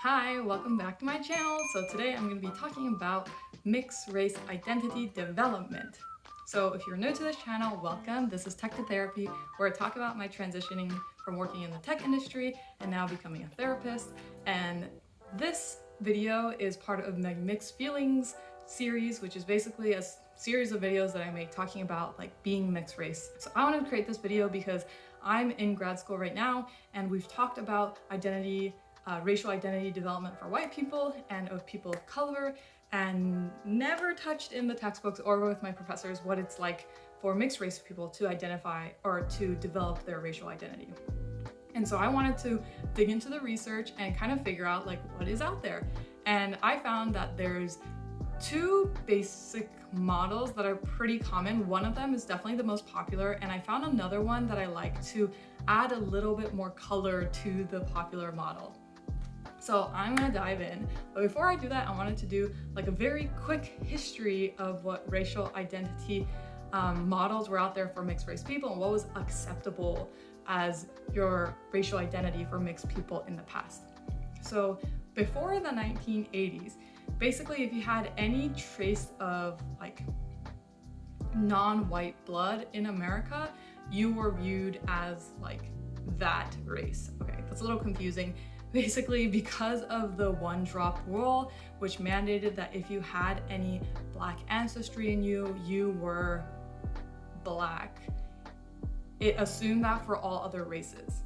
Hi, welcome back to my channel. So today I'm going to be talking about mixed race identity development. So if you're new to this channel, welcome. This is Tech to Therapy, where I talk about my transitioning from working in the tech industry and now becoming a therapist. And this video is part of my Mixed Feelings series, which is basically a series of videos that I make talking about like being mixed race. So I wanted to create this video because I'm in grad school right now and we've talked about racial identity development for white people and of people of color, and never touched in the textbooks or with my professors what it's like for mixed race people to identify or to develop their racial identity. And so I wanted to dig into the research and kind of figure out like what is out there. And I found that there's two basic models that are pretty common. One of them is definitely the most popular, and I found another one that I like to add a little bit more color to the popular model. So I'm gonna dive in, but before I do that, I wanted to do like a very quick history of what racial identity models were out there for mixed race people and what was acceptable as your racial identity for mixed people in the past. So before the 1980s, basically if you had any trace of like non-white blood in America, you were viewed as like that race. Okay, that's a little confusing. Basically, because of the one drop rule, which mandated that if you had any Black ancestry in you, you were Black. It assumed that for all other races.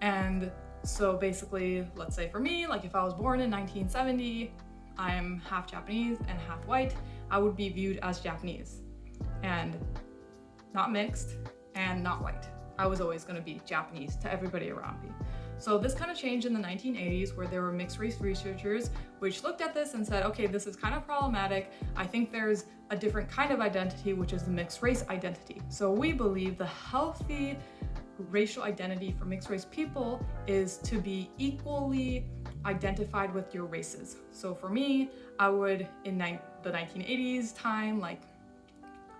And so basically, let's say for me, like if I was born in 1970, I'm half Japanese and half white, I would be viewed as Japanese and not mixed and not white. I was always gonna be Japanese to everybody around me. So this kind of changed in the 1980s, where there were mixed race researchers which looked at this and said, okay, this is kind of problematic. I think there's a different kind of identity, which is the mixed race identity. So we believe the healthy racial identity for mixed race people is to be equally identified with your races. So for me, I would, in the 1980s time, like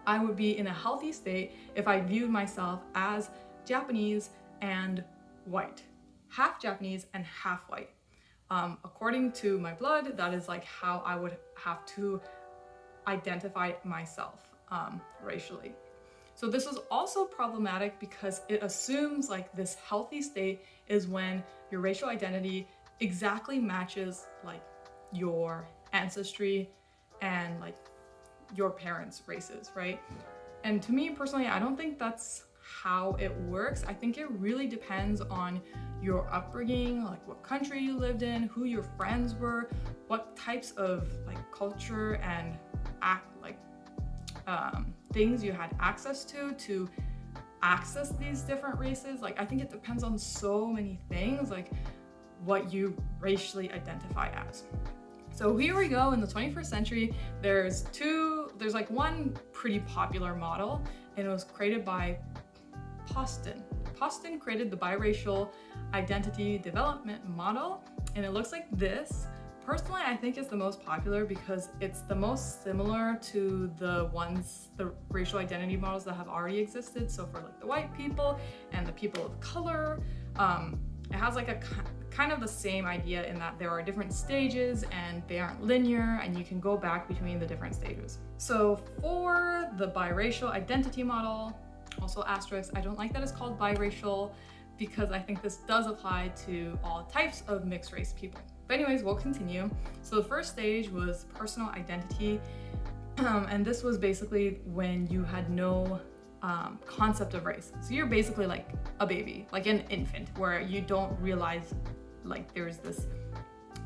I would be in a healthy state if I viewed myself as Japanese and white. Half Japanese and half white. According to my blood, that is like how I would have to identify myself racially. So this is also problematic because it assumes like this healthy state is when your racial identity exactly matches like your ancestry and like your parents' races, right? And to me personally, I don't think that's how it works. I think it really depends on your upbringing, like what country you lived in, who your friends were, what types of like culture and things you had access to access these different races. Like I think it depends on so many things, like what you racially identify as. So here we go in the 21st century. There's like one pretty popular model, and it was created by Poston. Poston created the biracial identity development model, and it looks like this. Personally, I think it's the most popular because it's the most similar to the racial identity models that have already existed. So for like the white people and the people of color, it has like a kind of the same idea in that there are different stages and they aren't linear and you can go back between the different stages. So for the biracial identity model, also asterisk, I don't like that it's called biracial because I think this does apply to all types of mixed race people. But anyways, we'll continue. So the first stage was personal identity. And this was basically when you had no concept of race. So you're basically like a baby, like an infant, where you don't realize like there's this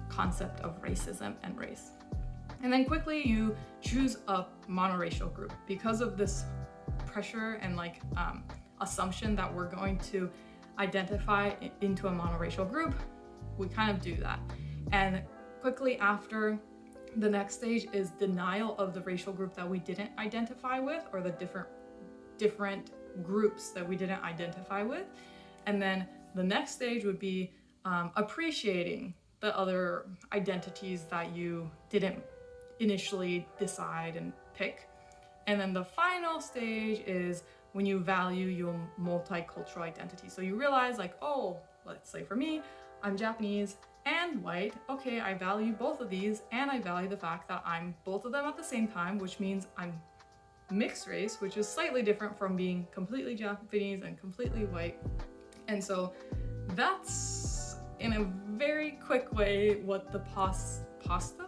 concept of racism and race. And then quickly you choose a monoracial group because of this pressure and like assumption that we're going to identify into a monoracial group. We kind of do that. And quickly after, the next stage is denial of the racial group that we didn't identify with, or the different groups that we didn't identify with. And then the next stage would be appreciating the other identities that you didn't initially decide and pick. And then the final stage is when you value your multicultural identity. So you realize like, oh, let's say for me, I'm Japanese and white. Okay, I value both of these, and I value the fact that I'm both of them at the same time, which means I'm mixed race, which is slightly different from being completely Japanese and completely white. And so that's, in a very quick way, what the Poston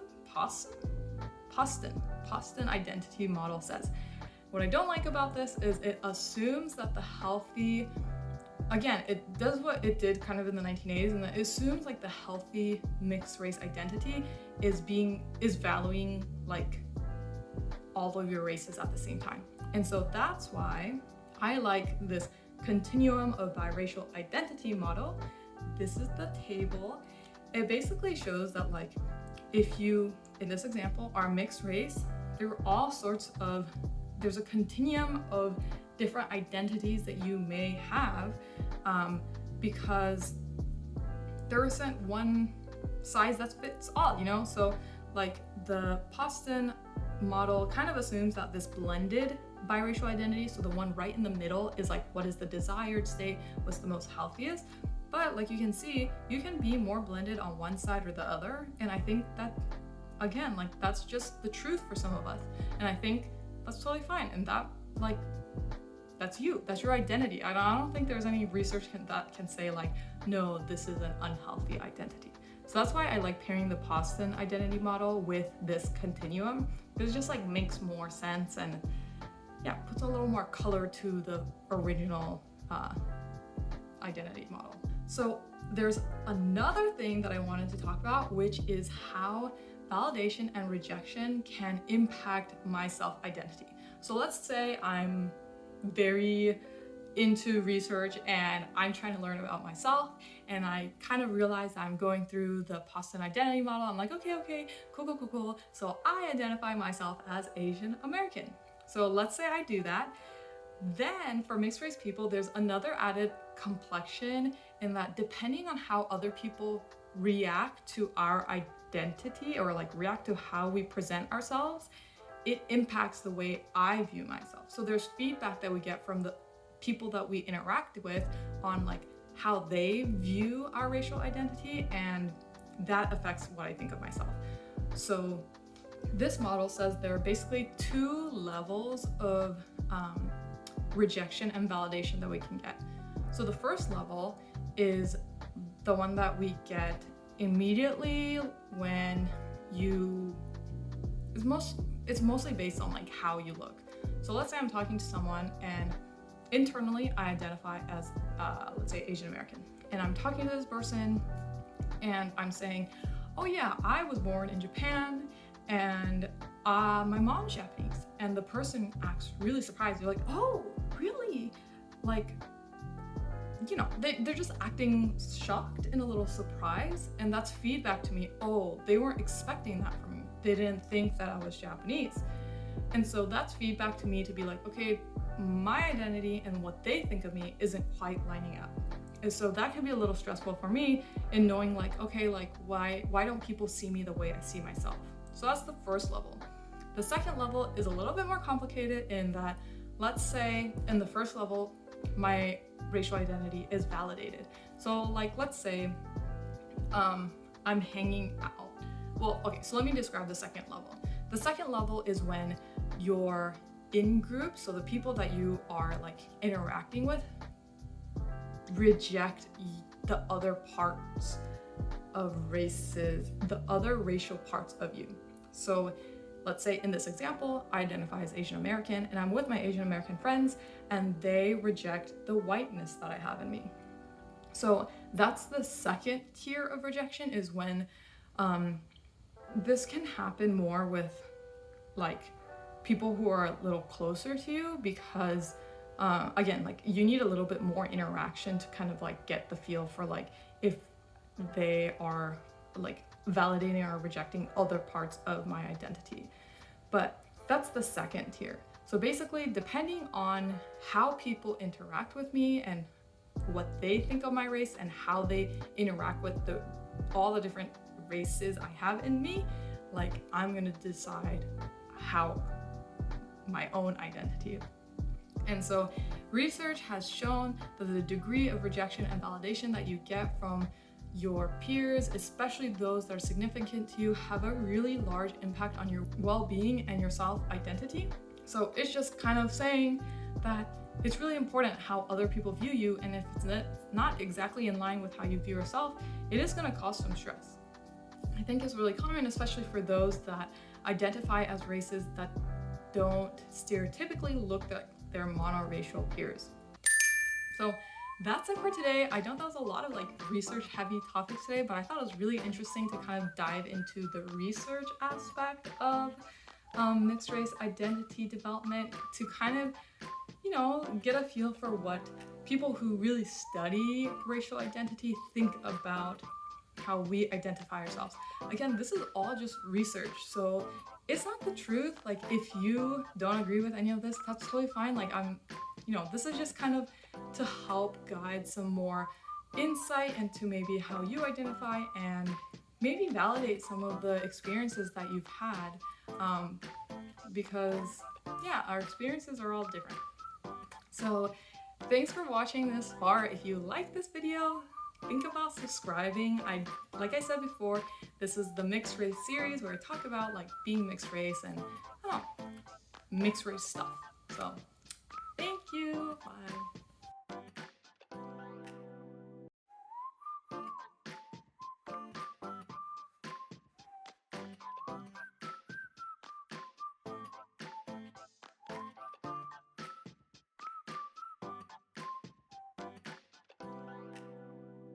identity model says. What I don't like about this is it assumes that the healthy, again, it does what it did kind of in the 1980s, and it assumes like the healthy mixed race identity is valuing like all of your races at the same time. And so that's why I like this continuum of biracial identity model. This is the table. It basically shows that like if you, in this example, are mixed race, there are all sorts of, there's a continuum of different identities that you may have, because there isn't one size that fits all, you know? So like the Poston model kind of assumes that this blended biracial identity, so the one right in the middle is like what is the desired state, what's the most healthiest. But like you can see, you can be more blended on one side or the other. And I think that, again, like that's just the truth for some of us. And I think that's totally fine. And that, like, that's you, that's your identity. I don't think there's any research that can say like, no, this is an unhealthy identity. So that's why I like pairing the Poston identity model with this continuum, because it just like makes more sense and yeah, puts a little more color to the original identity model. So there's another thing that I wanted to talk about, which is how validation and rejection can impact my self-identity. So let's say I'm very into research and I'm trying to learn about myself, and I kind of realize I'm going through the Poston identity model. I'm like, okay, cool. So I identify myself as Asian American. So let's say I do that. Then for mixed race people, there's another added complexion in that depending on how other people react to our identity or like react to how we present ourselves, it impacts the way I view myself. So there's feedback that we get from the people that we interact with on like how they view our racial identity, and that affects what I think of myself. So this model says there are basically two levels of rejection and validation that we can get. So the first level is the one that we get immediately when it's mostly based on like how you look. So let's say I'm talking to someone and internally I identify as let's say Asian American, and I'm talking to this person and I'm saying, oh yeah, I was born in Japan and my mom's Japanese. And the person acts really surprised. They're like, oh, really? Like, you know, they're just acting shocked and a little surprised. And that's feedback to me. Oh, they weren't expecting that from me. They didn't think that I was Japanese. And so that's feedback to me to be like, okay, my identity and what they think of me isn't quite lining up. And so that can be a little stressful for me in knowing like, okay, like why don't people see me the way I see myself? So that's the first level. The second level is a little bit more complicated in that, let's say in the first level, my racial identity is validated. So like, let's say I'm hanging out. Well, okay, so let me describe the second level. The second level is when you're in group, so the people that you are like interacting with reject the other parts of races, the other racial parts of you. So let's say in this example, I identify as Asian American and I'm with my Asian American friends and they reject the whiteness that I have in me. So that's the second tier of rejection, is when this can happen more with like people who are a little closer to you, because again, like you need a little bit more interaction to kind of like get the feel for like if they are like validating or rejecting other parts of my identity. But that's the second tier. So basically, depending on how people interact with me and what they think of my race and how they interact with all the different races I have in me, like I'm gonna decide how my own identity. And so research has shown that the degree of rejection and validation that you get from your peers, especially those that are significant to you, have a really large impact on your well-being and your self-identity. So it's just kind of saying that it's really important how other people view you, and if it's not exactly in line with how you view yourself, it is going to cause some stress. I think it's really common, especially for those that identify as races that don't stereotypically look like their monoracial peers. So that's it for today. I know that was a lot of like research heavy topics today, but I thought it was really interesting to kind of dive into the research aspect of mixed race identity development, to kind of, you know, get a feel for what people who really study racial identity think about how we identify ourselves. Again, this is all just research, so it's not the truth. Like, if you don't agree with any of this, that's totally fine. Like, this is just kind of to help guide some more insight into maybe how you identify, and maybe validate some of the experiences that you've had, because yeah, our experiences are all different. So thanks for watching this far. If you like this video, think about subscribing. Like I said before, this is the mixed race series where I talk about like being mixed race and mixed race stuff. So thank you. Bye.